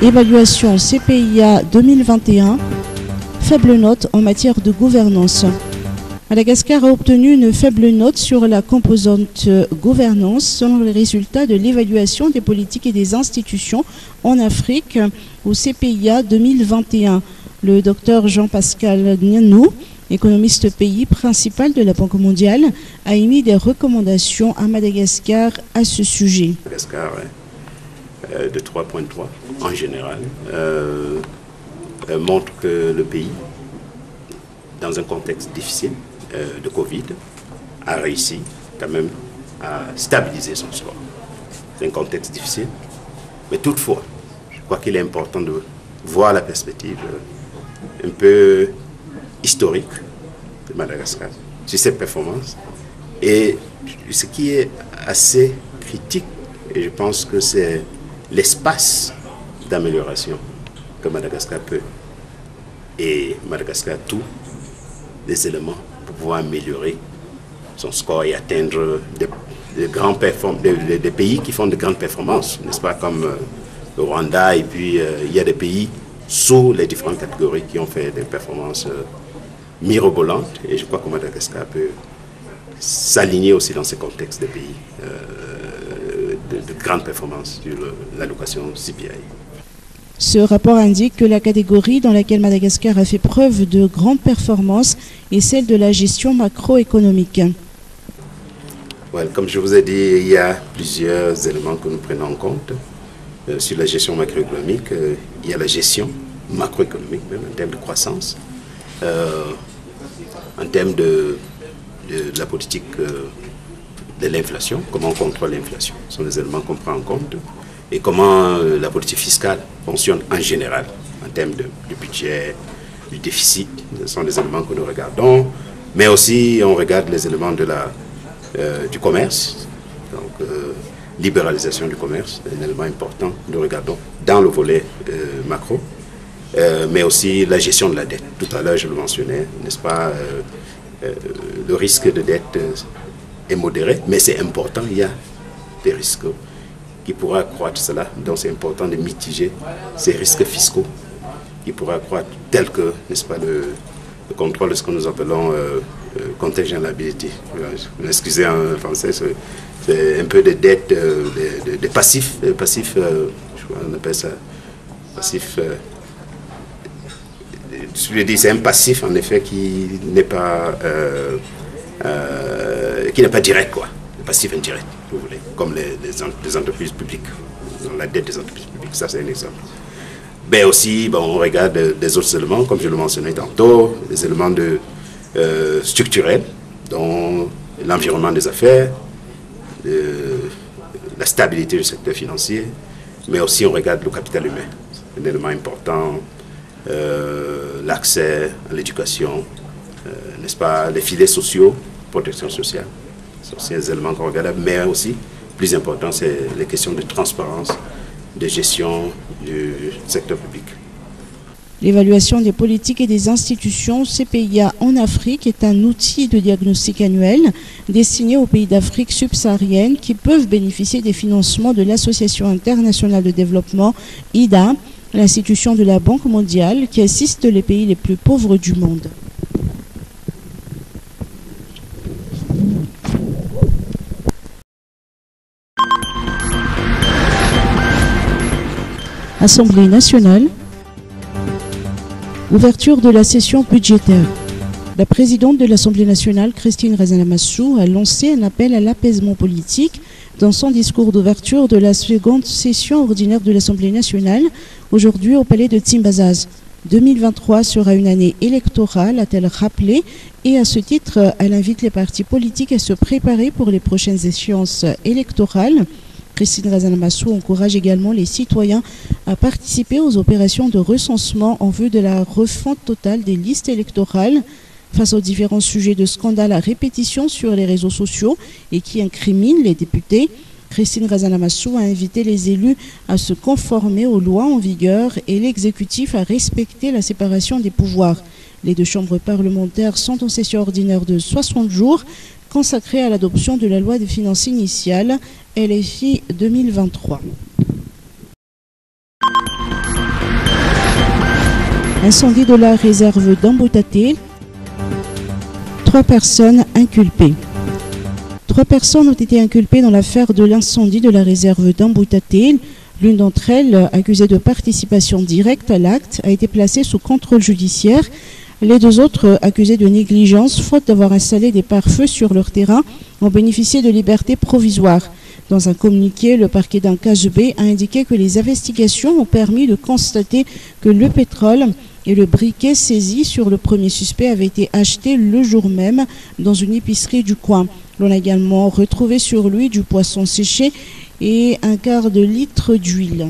Évaluation CPIA 2021, faible note en matière de gouvernance. Madagascar a obtenu une faible note sur la composante gouvernance selon les résultats de l'évaluation des politiques et des institutions en Afrique au CPIA 2021. Le docteur Jean-Pascal Nianou, économiste pays principal de la Banque mondiale, a émis des recommandations à Madagascar à ce sujet. Madagascar de 3.3 en général montre que le pays, dans un contexte difficile de Covid, a réussi quand même à stabiliser son score. C'est un contexte difficile, mais toutefois, je crois qu'il est important de voir la perspective un peu historique de Madagascar sur ses performances. Et ce qui est assez critique, et je pense que c'est l'espace d'amélioration que Madagascar peut. Et Madagascar a tous les éléments pour pouvoir améliorer son score et atteindre des pays qui font de grandes performances, n'est-ce pas, comme le Rwanda, et puis il y a des pays sous les différentes catégories qui ont fait des performances mirobolantes, et je crois que Madagascar peut s'aligner aussi dans ces contextes de pays de grandes performances sur l'allocation CPI. Ce rapport indique que la catégorie dans laquelle Madagascar a fait preuve de grandes performances est celle de la gestion macroéconomique. Comme je vous ai dit, il y a plusieurs éléments que nous prenons en compte. Sur la gestion macroéconomique, il y a la gestion macroéconomique, même en termes de croissance, en termes de la politique de l'inflation, comment on contrôle l'inflation, ce sont des éléments qu'on prend en compte, et comment la politique fiscale fonctionne en général, en termes du budget, du déficit, ce sont des éléments que nous regardons, mais aussi on regarde les éléments du commerce, donc libéralisation du commerce, un élément important que nous regardons dans le volet macro, mais aussi la gestion de la dette. Tout à l'heure je le mentionnais, n'est-ce pas, le risque de dette est modéré, mais c'est important, il y a des risques qui pourraient accroître cela, donc c'est important de mitiger ces risques fiscaux qui pourraient accroître, tels que, n'est-ce pas, le contrôle de ce que nous appelons contingent liability. Excusez en français, c'est un peu de dettes, des passifs, je crois qu'on appelle ça passif. Je veux dire, c'est un passif en effet qui n'est pas direct, quoi. Le passif indirect, vous voulez, comme les entreprises publiques, la dette des entreprises publiques, ça c'est un exemple. Mais aussi, on regarde des autres éléments, comme je le mentionnais tantôt, des éléments structurels, dont l'environnement des affaires, la stabilité du secteur financier, mais aussi on regarde le capital humain, un élément important, l'accès à l'éducation, n'est-ce pas, les filets sociaux, protection sociale, ce sont ces éléments qu'on regarde, mais aussi, plus important, c'est les questions de transparence, de gestion du secteur public. L'évaluation des politiques et des institutions CPIA en Afrique est un outil de diagnostic annuel destiné aux pays d'Afrique subsaharienne qui peuvent bénéficier des financements de l'Association internationale de développement, IDA, l'institution de la Banque mondiale qui assiste les pays les plus pauvres du monde. Assemblée nationale. Ouverture de la session budgétaire. La présidente de l'Assemblée nationale, Christine Razanamassou, a lancé un appel à l'apaisement politique dans son discours d'ouverture de la seconde session ordinaire de l'Assemblée nationale, aujourd'hui au palais de Tsimbazaz. 2023 sera une année électorale, a-t-elle rappelé, et à ce titre, elle invite les partis politiques à se préparer pour les prochaines échéances électorales. Christine Razanamassou encourage également les citoyens à participer aux opérations de recensement en vue de la refonte totale des listes électorales face aux différents sujets de scandale à répétition sur les réseaux sociaux et qui incriminent les députés. Christine Razanamassou a invité les élus à se conformer aux lois en vigueur et l'exécutif à respecter la séparation des pouvoirs. Les deux chambres parlementaires sont en session ordinaire de 60 jours consacrée à l'adoption de la loi des finances initiale LFI 2023. Incendie de la réserve d'Ambouitaté. 3 personnes inculpées. 3 personnes ont été inculpées dans l'affaire de l'incendie de la réserve d'Ambouitaté. L'une d'entre elles, accusée de participation directe à l'acte, a été placée sous contrôle judiciaire. Les 2 autres, accusés de négligence, faute d'avoir installé des pare-feux sur leur terrain, ont bénéficié de liberté provisoire. Dans un communiqué, le parquet d'Ankajbe a indiqué que les investigations ont permis de constater que le pétrole et le briquet saisi sur le premier suspect avaient été achetés le jour même dans une épicerie du coin. L'on a également retrouvé sur lui du poisson séché et un quart de litre d'huile.